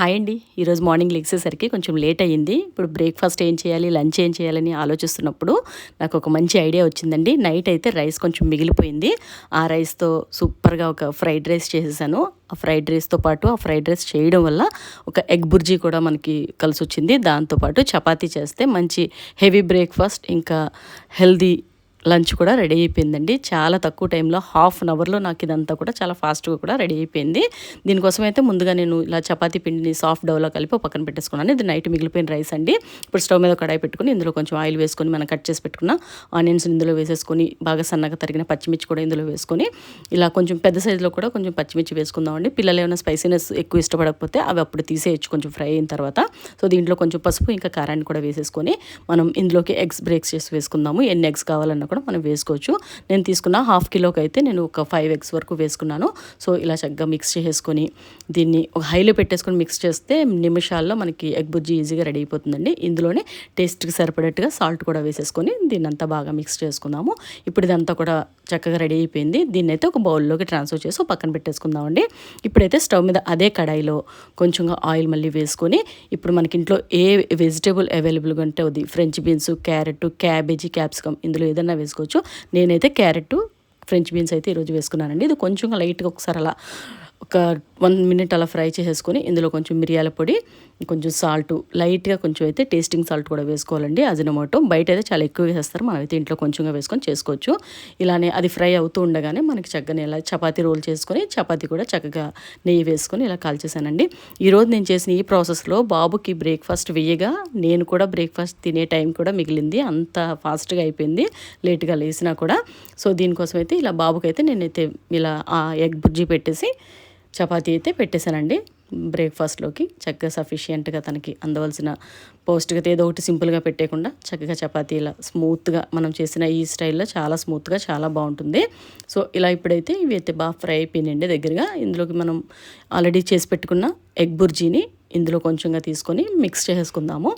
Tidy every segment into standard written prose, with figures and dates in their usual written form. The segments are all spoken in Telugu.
హాయ్ అండి. ఈరోజు మార్నింగ్ లెగిసేసరికి కొంచెం లేట్ అయ్యింది. ఇప్పుడు బ్రేక్‌ఫాస్ట్ ఏం చేయాలి, లంచ్ ఏం చేయాలని ఆలోచిస్తున్నప్పుడు నాకు ఒక మంచి ఐడియా వచ్చిందండి. నైట్ అయితే రైస్ కొంచెం మిగిలిపోయింది. ఆ రైస్‌తో సూపర్‌గా ఒక ఫ్రైడ్ రైస్ చేసేసాను. ఆ ఫ్రైడ్ రైస్‌తో పాటు ఆ ఫ్రైడ్ రైస్ చేయడం వల్ల ఒక ఎగ్ బుర్జీ కూడా మనకి కలిసొచ్చింది. దాంతో పాటు చపాతీ చేస్తే మంచి హెవీ బ్రేక్‌ఫాస్ట్ ఇంకా హెల్తీ లంచ్ కూడా రెడీ అయిపోయిందండి. చాలా తక్కువ టైంలో హాఫ్ అన్ అవర్‌లో నాకు ఇదంతా కూడా చాలా ఫాస్ట్‌గా కూడా రెడీ అయిపోయింది. దీనికోసం అయితే ముందుగా నేను ఇలా చపాతీ పిండిని సాఫ్ట్ డౌలో కలిపి ఒక పక్కన పెట్టేసుకున్నాను. ఇది నైట్ మిగిలిపోయిన రైస్ అండి. ఇప్పుడు స్టవ్ మీద కడాయి పెట్టుకొని ఇందులో కొంచెం ఆయిల్ వేసుకొని మనం కట్ చేసి పెట్టుకున్న ఆనియన్స్ ఇందులో వేసేసుకొని బాగా సన్నగా తరిగిన పచ్చిమిర్చి కూడా ఇందులో వేసుకొని ఇలా కొంచెం పెద్ద సైజులో కూడా కొంచెం పచ్చిమిర్చి వేసుకుందామండి. పిల్లలు ఏమైనా స్పైసీనెస్ ఎక్కువ ఇష్టపడకపోతే అవి అప్పుడు తీసేయచ్చు కొంచెం ఫ్రై అయిన తర్వాత. సో దీంట్లో కొంచెం పసుపు ఇంకా కారాన్ని కూడా వేసేసుకొని మనం ఇందులోకి ఎగ్స్ బ్రేక్స్ చేసి వేసుకుందాము. ఎన్ని ఎగ్స్ కావాలన్నా కూడా మనం వేసుకోవచ్చు. నేను తీసుకున్న హాఫ్ కిలోకి అయితే నేను ఒక 5 ఎగ్స్ వరకు వేసుకున్నాను. సో ఇలా చక్కగా మిక్స్ చేసుకొని దీన్ని ఒక హైలో పెట్టేసుకొని మిక్స్ చేస్తే నిమిషాల్లో మనకి ఎగ్ బుర్జీ ఈజీగా రెడీ అయిపోతుందండి. ఇందులోనే టేస్ట్కి సరిపడేట్టుగా సాల్ట్ కూడా వేసేసుకొని దీన్నంతా బాగా మిక్స్ చేసుకుందాము. ఇప్పుడు ఇదంతా కూడా చక్కగా రెడీ అయిపోయింది. దీన్ని అయితే ఒక బౌల్లోకి ట్రాన్స్ఫర్ చేసి పక్కన పెట్టేసుకుందామండి. ఇప్పుడైతే స్టవ్ మీద అదే కడాయిలో కొంచెంగా ఆయిల్ మళ్ళీ వేసుకొని ఇప్పుడు మనకి ఇంట్లో ఏ వెజిటేబుల్ అవైలబుల్గా ఉంటే అది French beans, carrot, cabbage, capsicum ఇందులో ఏదైనా వేసుకోవచ్చు. నేనైతే క్యారెట్, ఫ్రెంచ్ బీన్స్ అయితే ఈరోజు వేసుకున్నానండి. ఇది కొంచెం లైట్గా ఒకసారి అలా ఒక 1 మినిట్ అలా ఫ్రై చేసేసుకొని ఇందులో కొంచెం మిరియాల పొడి, కొంచెం సాల్ట్, లైట్గా కొంచెం అయితే టేస్టింగ్ సాల్ట్ కూడా వేసుకోవాలండి. అజినోమోటో బయట అయితే చాలా ఎక్కువ వేసేస్తారు, మనమైతే ఇంట్లో కొంచెంగా వేసుకొని చేసుకోవచ్చు. ఇలానే అది ఫ్రై అవుతూ ఉండగానే మనకి చక్కగా ఇలా చపాతీ రోల్ చేసుకొని చపాతీ కూడా చక్కగా నెయ్యి వేసుకొని ఇలా కాల్చేసానండి. ఈరోజు నేను చేసిన ఈ ప్రాసెస్లో బాబుకి బ్రేక్ఫాస్ట్ వేయగా నేను కూడా బ్రేక్ఫాస్ట్ తినే టైం కూడా మిగిలింది. అంత ఫాస్ట్గా అయిపోయింది లేట్గా లేసినా కూడా. సో దీనికోసం అయితే ఇలా బాబుకైతే నేనైతే ఇలా ఆ ఎగ్ బుర్జీ పెట్టేసి చపాతీ అయితే పెట్టేశానండి. బ్రేక్ఫాస్ట్లోకి చక్కగా సఫిషియెంట్గా తనకి అందవలసిన పౌష్టికత ఏదో ఒకటి సింపుల్గా పెట్టేయకుండా చక్కగా చపాతీ ఇలా స్మూత్గా మనం చేసిన ఈ స్టైల్లో చాలా స్మూత్గా చాలా బాగుంటుంది. సో ఇలా ఇప్పుడైతే ఇవి అయితే బాగా ఫ్రై అయిపోయినాయండి దగ్గరగా. ఇందులోకి మనం ఆల్రెడీ చేసి పెట్టుకున్న ఎగ్ బుర్జీని ఇందులో కొంచెంగా తీసుకొని మిక్స్ చేసుకుందాము.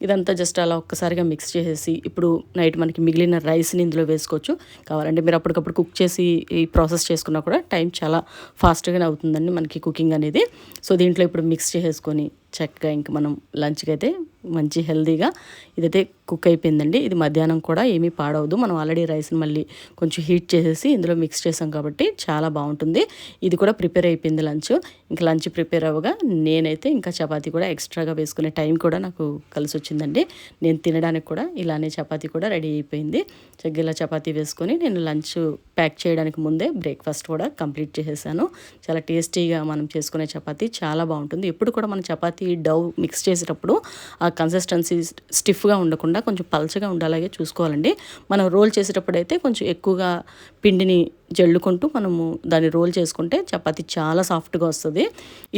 ఇదంతా జస్ట్ అలా ఒక్కసారిగా మిక్స్ చేసేసి ఇప్పుడు నైట్ మనకి మిగిలిన రైస్ని ఇందులో వేసుకోవచ్చు. కావాలంటే మీరు అప్పటికప్పుడు కుక్ చేసి ఈ ప్రాసెస్ చేసుకున్నా కూడా టైం చాలా ఫాస్ట్గానే అవుతుందండి మనకి కుకింగ్ అనేది. సో దీంట్లో ఇప్పుడు మిక్స్ చేసేసుకొని చక్కగా ఇంక మనం లంచ్కి అయితే మంచి హెల్తీగా ఇదైతే కుక్ అయిపోయిందండి. ఇది మధ్యాహ్నం కూడా ఏమీ పాడవదు. మనం ఆల్రెడీ రైస్ని మళ్ళీ కొంచెం హీట్ చేసేసి ఇందులో మిక్స్ చేసాం కాబట్టి చాలా బాగుంటుంది. ఇది కూడా ప్రిపేర్ అయిపోయింది లంచ్. ఇంకా లంచ్ ప్రిపేర్ అవ్వగా నేనైతే ఇంకా చపాతీ కూడా ఎక్స్ట్రాగా వేసుకునే టైం కూడా నాకు కలిసి వచ్చిందండి. నేను తినడానికి కూడా ఇలానే చపాతీ కూడా రెడీ అయిపోయింది. చక్కగా ఇలా చపాతీ వేసుకొని నేను లంచ్ ప్యాక్ చేయడానికి ముందే బ్రేక్ఫాస్ట్ కూడా కంప్లీట్ చేసేసాను. చాలా టేస్టీగా మనం చేసుకునే చపాతీ చాలా బాగుంటుంది. ఎప్పుడు కూడా మన చపాతీ డౌ మిక్స్ చేసేటప్పుడు ఆ కన్సిస్టెన్సీ స్టిఫ్గా ఉండకుండా కొంచెం పల్చగా ఉండేలాగే చూసుకోవాలండి. మనం రోల్ చేసేటప్పుడు అయితే కొంచెం ఎక్కువగా పిండిని జల్లుకుంటూ మనము దాన్ని రోల్ చేసుకుంటే చపాతీ చాలా సాఫ్ట్గా వస్తుంది.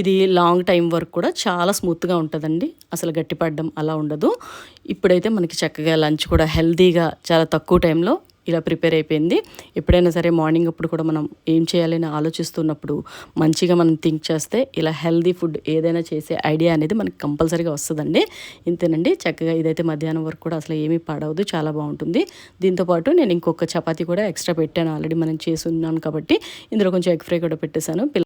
ఇది లాంగ్ టైం వరకు కూడా చాలా స్మూత్గా ఉంటుందండి. అసలు గట్టిపడడం అలా ఉండదు. ఇప్పుడైతే మనకి చక్కగా లంచ్ కూడా హెల్తీగా చాలా తక్కువ టైంలో ఇలా ప్రిపేర్ అయిపోయింది. ఎప్పుడైనా సరే మార్నింగ్ అప్పుడు కూడా మనం ఏం చేయాలని ఆలోచిస్తున్నప్పుడు మంచిగా మనం థింక్ చేస్తే ఇలా హెల్తీ ఫుడ్ ఏదైనా చేసే ఐడియా అనేది మనకి కంపల్సరీగా వస్తుందండి. ఇంతేనండి. చక్కగా ఇదైతే మధ్యాహ్నం వరకు కూడా అసలు ఏమీ పాడవదు, చాలా బాగుంటుంది. దీంతోపాటు నేను ఇంకొక చపాతీ కూడా ఎక్స్ట్రా పెట్టాను, ఆల్రెడీ మనం చేసి ఉన్నాను కాబట్టి ఇందులో కొంచెం ఎగ్ ఫ్రై కూడా పెట్టేశాను.